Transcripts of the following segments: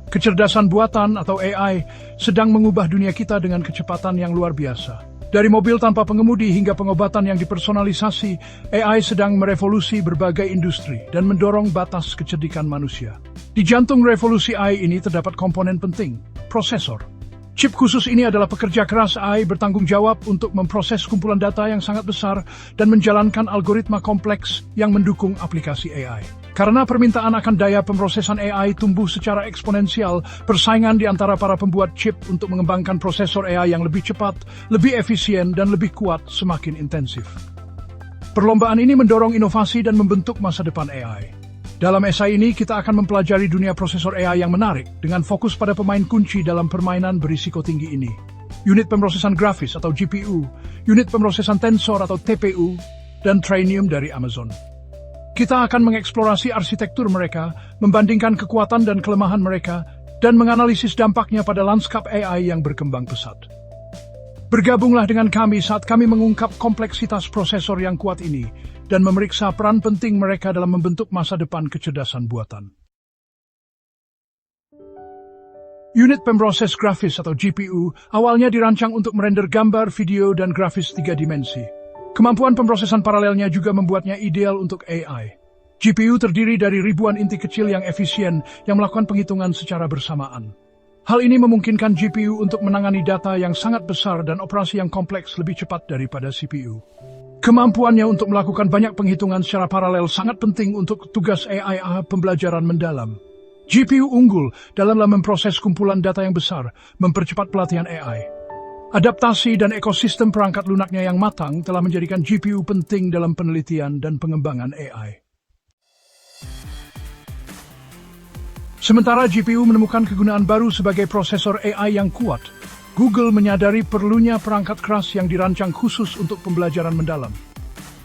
Kecerdasan buatan atau AI sedang mengubah dunia kita dengan kecepatan yang luar biasa. Dari mobil tanpa pengemudi hingga pengobatan yang dipersonalisasi, AI sedang merevolusi berbagai industri dan mendorong batas kecerdikan manusia. Di jantung revolusi AI ini terdapat komponen penting, prosesor. Chip khusus ini adalah pekerja keras AI bertanggung jawab untuk memproses kumpulan data yang sangat besar dan menjalankan algoritma kompleks yang mendukung aplikasi AI. Karena permintaan akan daya pemrosesan AI tumbuh secara eksponensial, persaingan di antara para pembuat chip untuk mengembangkan prosesor AI yang lebih cepat, lebih efisien, dan lebih kuat semakin intensif. Perlombaan ini mendorong inovasi dan membentuk masa depan AI. Dalam esai ini, kita akan mempelajari dunia prosesor AI yang menarik dengan fokus pada pemain kunci dalam permainan berisiko tinggi ini. Unit pemrosesan grafis atau GPU, unit pemrosesan tensor atau TPU, dan Trainium dari Amazon. Kita akan mengeksplorasi arsitektur mereka, membandingkan kekuatan dan kelemahan mereka, dan menganalisis dampaknya pada lanskap AI yang berkembang pesat. Bergabunglah dengan kami saat kami mengungkap kompleksitas prosesor yang kuat ini dan memeriksa peran penting mereka dalam membentuk masa depan kecerdasan buatan. Unit pemroses grafis atau GPU awalnya dirancang untuk merender gambar, video, dan grafis 3 dimensi. Kemampuan pemrosesan paralelnya juga membuatnya ideal untuk AI. GPU terdiri dari ribuan inti kecil yang efisien yang melakukan penghitungan secara bersamaan. Hal ini memungkinkan GPU untuk menangani data yang sangat besar dan operasi yang kompleks lebih cepat daripada CPU. Kemampuannya untuk melakukan banyak penghitungan secara paralel sangat penting untuk tugas AI pembelajaran mendalam. GPU unggul dalam memproses kumpulan data yang besar, mempercepat pelatihan AI. Adaptasi dan ekosistem perangkat lunaknya yang matang telah menjadikan GPU penting dalam penelitian dan pengembangan AI. Sementara GPU menemukan kegunaan baru sebagai prosesor AI yang kuat, Google menyadari perlunya perangkat keras yang dirancang khusus untuk pembelajaran mendalam.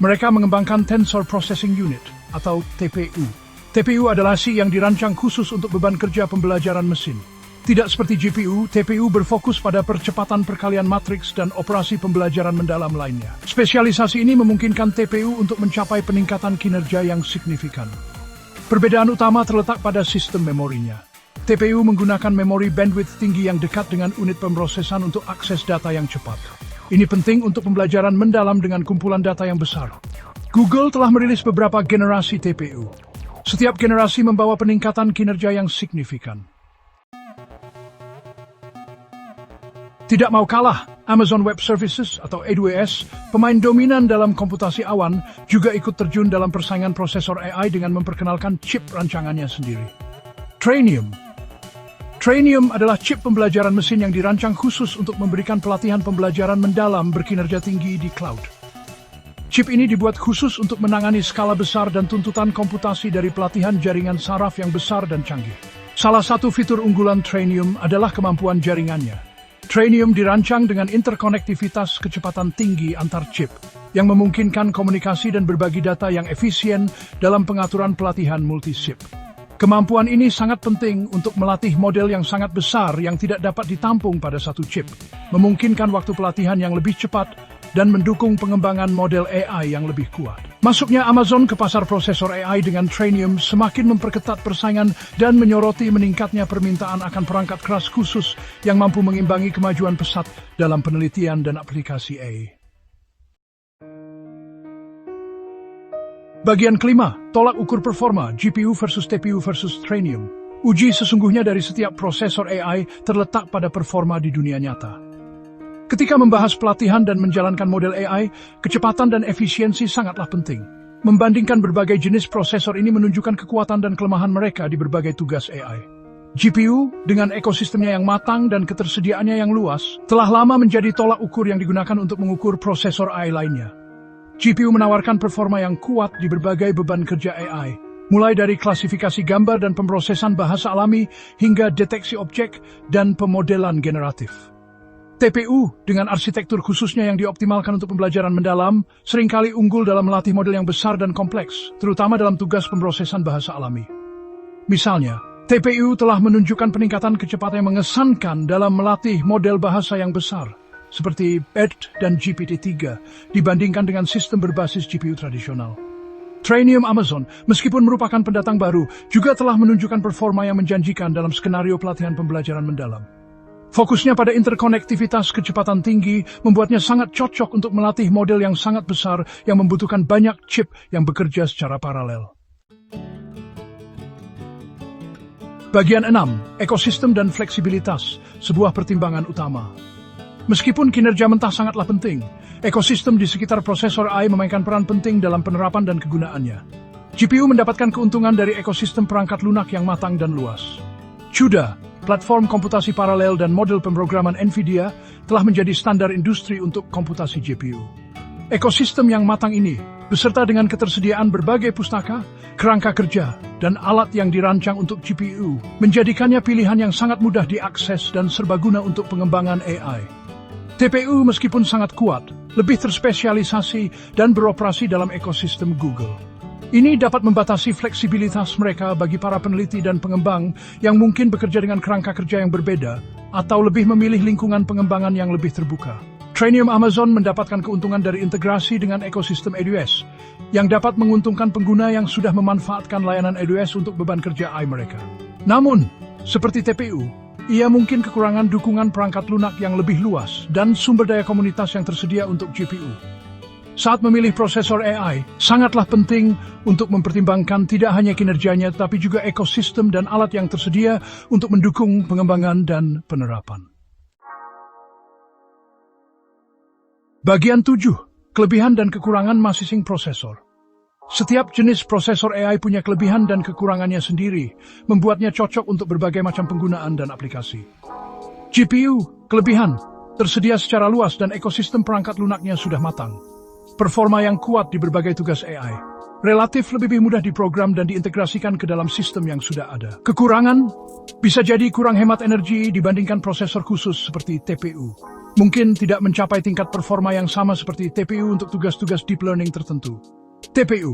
Mereka mengembangkan Tensor Processing Unit atau TPU. TPU adalah SoC yang dirancang khusus untuk beban kerja pembelajaran mesin. Tidak seperti GPU, TPU berfokus pada percepatan perkalian matriks dan operasi pembelajaran mendalam lainnya. Spesialisasi ini memungkinkan TPU untuk mencapai peningkatan kinerja yang signifikan. Perbedaan utama terletak pada sistem memorinya. TPU menggunakan memori bandwidth tinggi yang dekat dengan unit pemrosesan untuk akses data yang cepat. Ini penting untuk pembelajaran mendalam dengan kumpulan data yang besar. Google telah merilis beberapa generasi TPU. Setiap generasi membawa peningkatan kinerja yang signifikan. Tidak mau kalah, Amazon Web Services atau AWS, pemain dominan dalam komputasi awan, juga ikut terjun dalam persaingan prosesor AI dengan memperkenalkan chip rancangannya sendiri. Trainium adalah chip pembelajaran mesin yang dirancang khusus untuk memberikan pelatihan pembelajaran mendalam berkinerja tinggi di cloud. Chip ini dibuat khusus untuk menangani skala besar dan tuntutan komputasi dari pelatihan jaringan saraf yang besar dan canggih. Salah satu fitur unggulan Trainium adalah kemampuan jaringannya. Trainium dirancang dengan interkonektivitas kecepatan tinggi antar chip, yang memungkinkan komunikasi dan berbagi data yang efisien dalam pengaturan pelatihan multi-chip. Kemampuan ini sangat penting untuk melatih model yang sangat besar yang tidak dapat ditampung pada satu chip, memungkinkan waktu pelatihan yang lebih cepat, dan mendukung pengembangan model AI yang lebih kuat. Masuknya Amazon ke pasar prosesor AI dengan Trainium semakin memperketat persaingan dan menyoroti meningkatnya permintaan akan perangkat keras khusus yang mampu mengimbangi kemajuan pesat dalam penelitian dan aplikasi AI. Bagian kelima, tolak ukur performa GPU versus TPU versus Trainium. Uji sesungguhnya dari setiap prosesor AI terletak pada performa di dunia nyata. Ketika membahas pelatihan dan menjalankan model AI, kecepatan dan efisiensi sangatlah penting. Membandingkan berbagai jenis prosesor ini menunjukkan kekuatan dan kelemahan mereka di berbagai tugas AI. GPU, dengan ekosistemnya yang matang dan ketersediaannya yang luas, telah lama menjadi tolak ukur yang digunakan untuk mengukur prosesor AI lainnya. GPU menawarkan performa yang kuat di berbagai beban kerja AI, mulai dari klasifikasi gambar dan pemrosesan bahasa alami hingga deteksi objek dan pemodelan generatif. TPU, dengan arsitektur khususnya yang dioptimalkan untuk pembelajaran mendalam, seringkali unggul dalam melatih model yang besar dan kompleks, terutama dalam tugas pemrosesan bahasa alami. Misalnya, TPU telah menunjukkan peningkatan kecepatan yang mengesankan dalam melatih model bahasa yang besar, seperti BERT dan GPT-3, dibandingkan dengan sistem berbasis GPU tradisional. Trainium Amazon, meskipun merupakan pendatang baru, juga telah menunjukkan performa yang menjanjikan dalam skenario pelatihan pembelajaran mendalam. Fokusnya pada interkonektivitas kecepatan tinggi membuatnya sangat cocok untuk melatih model yang sangat besar yang membutuhkan banyak chip yang bekerja secara paralel. Bagian 6. Ekosistem dan fleksibilitas, sebuah pertimbangan utama. Meskipun kinerja mentah sangatlah penting, ekosistem di sekitar prosesor AI memainkan peran penting dalam penerapan dan kegunaannya. GPU mendapatkan keuntungan dari ekosistem perangkat lunak yang matang dan luas. CUDA, platform komputasi paralel dan model pemrograman NVIDIA, telah menjadi standar industri untuk komputasi GPU. Ekosistem yang matang ini, beserta dengan ketersediaan berbagai pustaka, kerangka kerja, dan alat yang dirancang untuk GPU, menjadikannya pilihan yang sangat mudah diakses dan serbaguna untuk pengembangan AI. TPU meskipun sangat kuat, lebih terspesialisasi dan beroperasi dalam ekosistem Google. Ini dapat membatasi fleksibilitas mereka bagi para peneliti dan pengembang yang mungkin bekerja dengan kerangka kerja yang berbeda atau lebih memilih lingkungan pengembangan yang lebih terbuka. Trainium Amazon mendapatkan keuntungan dari integrasi dengan ekosistem AWS yang dapat menguntungkan pengguna yang sudah memanfaatkan layanan AWS untuk beban kerja AI mereka. Namun, seperti TPU, ia mungkin kekurangan dukungan perangkat lunak yang lebih luas dan sumber daya komunitas yang tersedia untuk GPU. Saat memilih prosesor AI, sangatlah penting untuk mempertimbangkan tidak hanya kinerjanya, tetapi juga ekosistem dan alat yang tersedia untuk mendukung pengembangan dan penerapan. Bagian 7. Kelebihan dan kekurangan masing-masing prosesor. Setiap jenis prosesor AI punya kelebihan dan kekurangannya sendiri, membuatnya cocok untuk berbagai macam penggunaan dan aplikasi. GPU, kelebihan, tersedia secara luas dan ekosistem perangkat lunaknya sudah matang. Performa yang kuat di berbagai tugas AI. Relatif lebih mudah diprogram dan diintegrasikan ke dalam sistem yang sudah ada. Kekurangan, bisa jadi kurang hemat energi dibandingkan prosesor khusus seperti TPU. Mungkin tidak mencapai tingkat performa yang sama seperti TPU untuk tugas-tugas deep learning tertentu. TPU,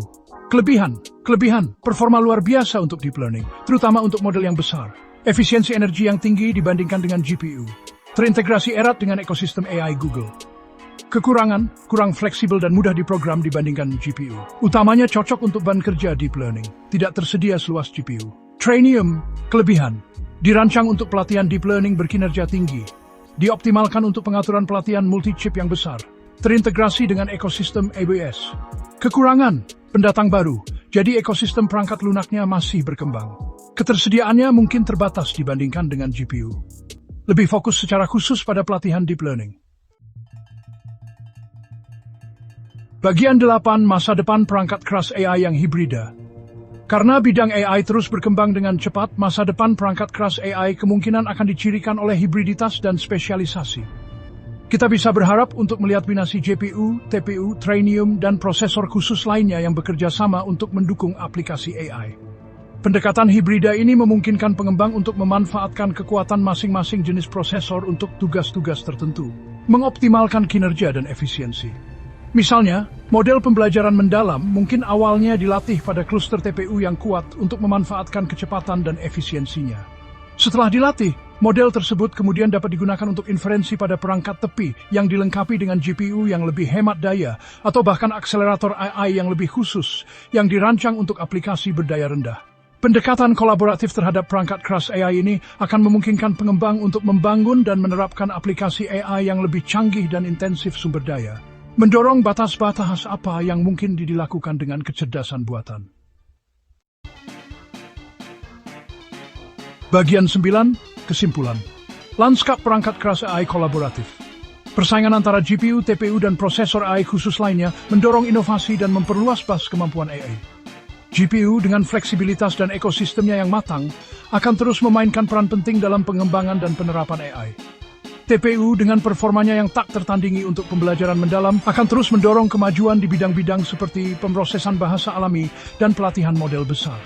kelebihan, performa luar biasa untuk deep learning, terutama untuk model yang besar. Efisiensi energi yang tinggi dibandingkan dengan GPU. Terintegrasi erat dengan ekosistem AI Google. Kekurangan, kurang fleksibel dan mudah diprogram dibandingkan GPU. Utamanya cocok untuk bahan kerja deep learning, tidak tersedia seluas GPU. Trainium, kelebihan, dirancang untuk pelatihan deep learning berkinerja tinggi. Dioptimalkan untuk pengaturan pelatihan multi-chip yang besar. Terintegrasi dengan ekosistem AWS. Kekurangan, pendatang baru, jadi ekosistem perangkat lunaknya masih berkembang. Ketersediaannya mungkin terbatas dibandingkan dengan GPU. Lebih fokus secara khusus pada pelatihan deep learning. Bagian 8. Masa depan perangkat keras AI yang hibrida. Karena bidang AI terus berkembang dengan cepat, masa depan perangkat keras AI kemungkinan akan dicirikan oleh hibriditas dan spesialisasi. Kita bisa berharap untuk melihat kombinasi GPU, TPU, Trainium, dan prosesor khusus lainnya yang bekerja sama untuk mendukung aplikasi AI. Pendekatan hibrida ini memungkinkan pengembang untuk memanfaatkan kekuatan masing-masing jenis prosesor untuk tugas-tugas tertentu, mengoptimalkan kinerja dan efisiensi. Misalnya, model pembelajaran mendalam mungkin awalnya dilatih pada kluster TPU yang kuat untuk memanfaatkan kecepatan dan efisiensinya. Setelah dilatih, model tersebut kemudian dapat digunakan untuk inferensi pada perangkat tepi yang dilengkapi dengan GPU yang lebih hemat daya atau bahkan akselerator AI yang lebih khusus yang dirancang untuk aplikasi berdaya rendah. Pendekatan kolaboratif terhadap perangkat keras AI ini akan memungkinkan pengembang untuk membangun dan menerapkan aplikasi AI yang lebih canggih dan intensif sumber daya, mendorong batas-batas apa yang mungkin dilakukan dengan kecerdasan buatan. Bagian 9. Kesimpulan. Lanskap perangkat keras AI kolaboratif. Persaingan antara GPU, TPU, dan prosesor AI khusus lainnya mendorong inovasi dan memperluas bas kemampuan AI. GPU dengan fleksibilitas dan ekosistemnya yang matang akan terus memainkan peran penting dalam pengembangan dan penerapan AI. TPU dengan performanya yang tak tertandingi untuk pembelajaran mendalam akan terus mendorong kemajuan di bidang-bidang seperti pemrosesan bahasa alami dan pelatihan model besar.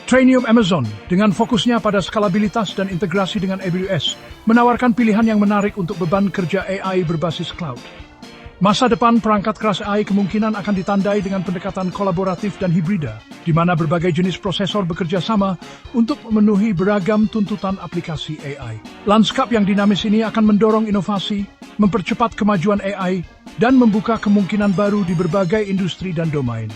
Trainium Amazon, dengan fokusnya pada skalabilitas dan integrasi dengan AWS, menawarkan pilihan yang menarik untuk beban kerja AI berbasis cloud. Masa depan perangkat keras AI kemungkinan akan ditandai dengan pendekatan kolaboratif dan hibrida, di mana berbagai jenis prosesor bekerja sama untuk memenuhi beragam tuntutan aplikasi AI. Lanskap yang dinamis ini akan mendorong inovasi, mempercepat kemajuan AI, dan membuka kemungkinan baru di berbagai industri dan domain.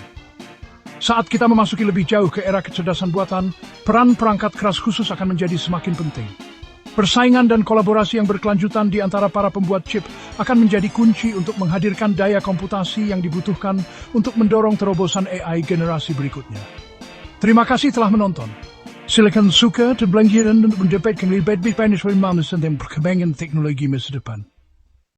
Saat kita memasuki lebih jauh ke era kecerdasan buatan, peran perangkat keras khusus akan menjadi semakin penting. Persaingan dan kolaborasi yang berkelanjutan di antara para pembuat chip akan menjadi kunci untuk menghadirkan daya komputasi yang dibutuhkan untuk mendorong terobosan AI generasi berikutnya. Terima kasih telah menonton. Silakan suka dan berlangganan untuk mendapatkan lebih banyak informasi tentang perkembangan teknologi masa depan.